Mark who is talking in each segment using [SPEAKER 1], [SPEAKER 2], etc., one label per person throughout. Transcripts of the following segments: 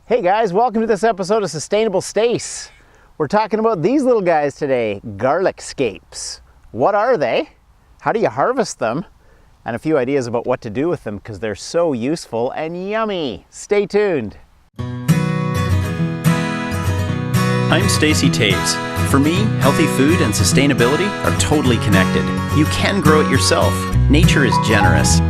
[SPEAKER 1] Hey guys, welcome to this episode of Sustainable Stace. We're talking about these little guys today, garlic scapes. What are they? How do you harvest them? And a few ideas about what to do with them because they're so useful and yummy. Stay tuned.
[SPEAKER 2] I'm Stace. For me, healthy food and sustainability are totally connected. You can grow it yourself. Nature is generous.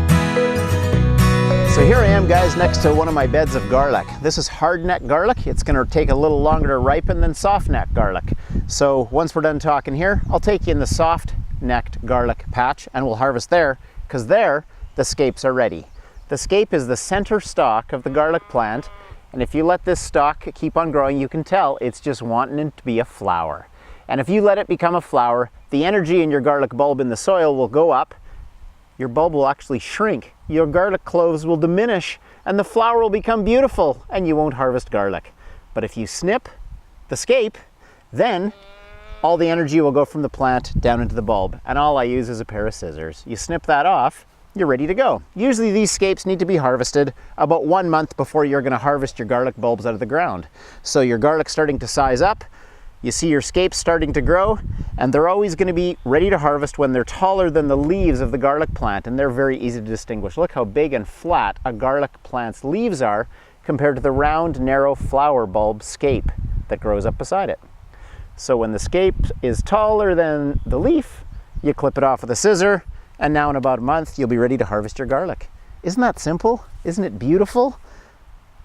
[SPEAKER 1] So here I am, guys, next to one of my beds of garlic. This is hard-neck garlic. It's going to take a little longer to ripen than soft-neck garlic. So once we're done talking here, I'll take you in the soft-necked garlic patch and we'll harvest there, because there the scapes are ready. The scape is the center stalk of the garlic plant, and if you let this stalk keep on growing, you can tell it's just wanting it to be a flower. And if you let it become a flower, the energy in your garlic bulb in the soil will go up, your bulb will actually shrink, your garlic cloves will diminish, and the flower will become beautiful, and you won't harvest garlic. But if you snip the scape, then all the energy will go from the plant down into the bulb, and all I use is a pair of scissors. You snip that off, you're ready to go. Usually these scapes need to be harvested about 1 month before you're going to harvest your garlic bulbs out of the ground. So your garlic's starting to size up, you see your scapes starting to grow, and they're always going to be ready to harvest when they're taller than the leaves of the garlic plant, and they're very easy to distinguish. Look how big and flat a garlic plant's leaves are compared to the round, narrow flower bulb scape that grows up beside it. So when the scape is taller than the leaf, you clip it off with a scissor, and now in about a month, you'll be ready to harvest your garlic. Isn't that simple? Isn't it beautiful?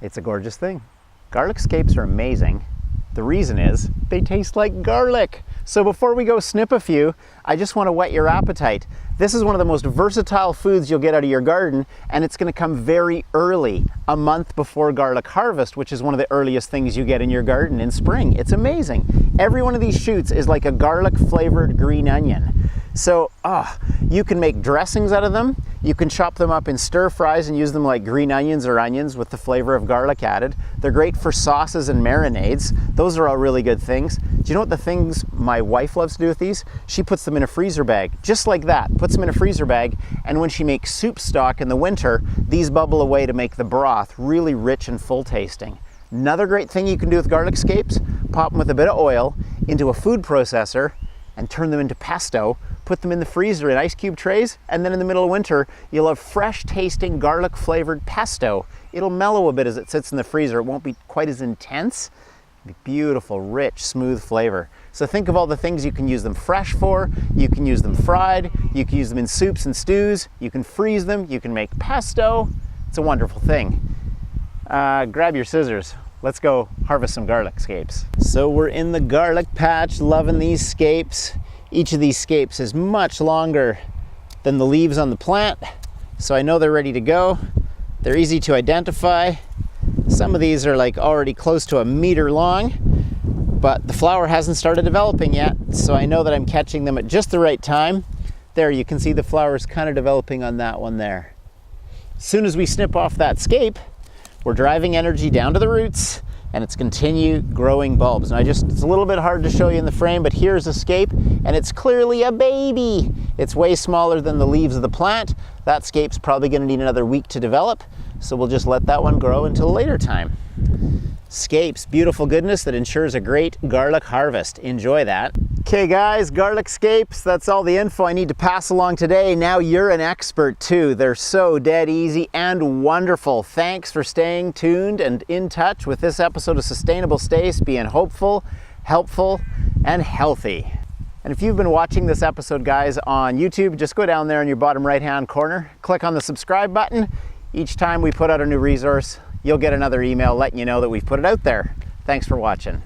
[SPEAKER 1] It's a gorgeous thing. Garlic scapes are amazing. The reason is they taste like garlic. So before we go snip a few, I just want to whet your appetite. This is one of the most versatile foods you'll get out of your garden, and it's going to come very early, a month before garlic harvest, which is one of the earliest things you get in your garden in spring. It's amazing. Every one of these shoots is like a garlic flavored green onion. So, you can make dressings out of them. You can chop them up in stir fries and use them like green onions or onions with the flavor of garlic added. They're great for sauces and marinades. Those are all really good things. Do you know what the things my wife loves to do with these? She puts them in a freezer bag, just like that. Puts them in a freezer bag, and when she makes soup stock in the winter, these bubble away to make the broth really rich and full tasting. Another great thing you can do with garlic scapes, pop them with a bit of oil into a food processor and turn them into pesto. Put them in the freezer in ice cube trays, and then in the middle of winter, you'll have fresh tasting garlic flavored pesto. It'll mellow a bit as it sits in the freezer. It won't be quite as intense. It'll be beautiful, rich, smooth flavor. So think of all the things you can use them fresh for. You can use them fried. You can use them in soups and stews. You can freeze them. You can make pesto. It's a wonderful thing. Grab your scissors. Let's go harvest some garlic scapes. So we're in the garlic patch, loving these scapes. Each of these scapes is much longer than the leaves on the plant, so I know they're ready to go. They're easy to identify. Some of these are like already close to 1 meter long, but the flower hasn't started developing yet, so I know that I'm catching them at just the right time. There, you can see the flowers kind of developing on that one there. As soon as we snip off that scape, we're driving energy down to the roots, and it's continue growing bulbs. And it's a little bit hard to show you in the frame, but here's a scape, and it's clearly a baby. It's way smaller than the leaves of the plant. That scape's probably gonna need another week to develop, so we'll just let that one grow until a later time. Scapes, beautiful goodness that ensures a great garlic harvest. Enjoy that. Okay guys, garlic scapes, that's all the info I need to pass along today. Now you're an expert too. They're so dead easy and wonderful. Thanks for staying tuned and in touch with this episode of Sustainable Stace, being hopeful, helpful, and healthy. And if you've been watching this episode, guys, on YouTube, just go down there in your bottom right-hand corner, click on the subscribe button. Each time we put out a new resource, you'll get another email letting you know that we've put it out there. Thanks for watching.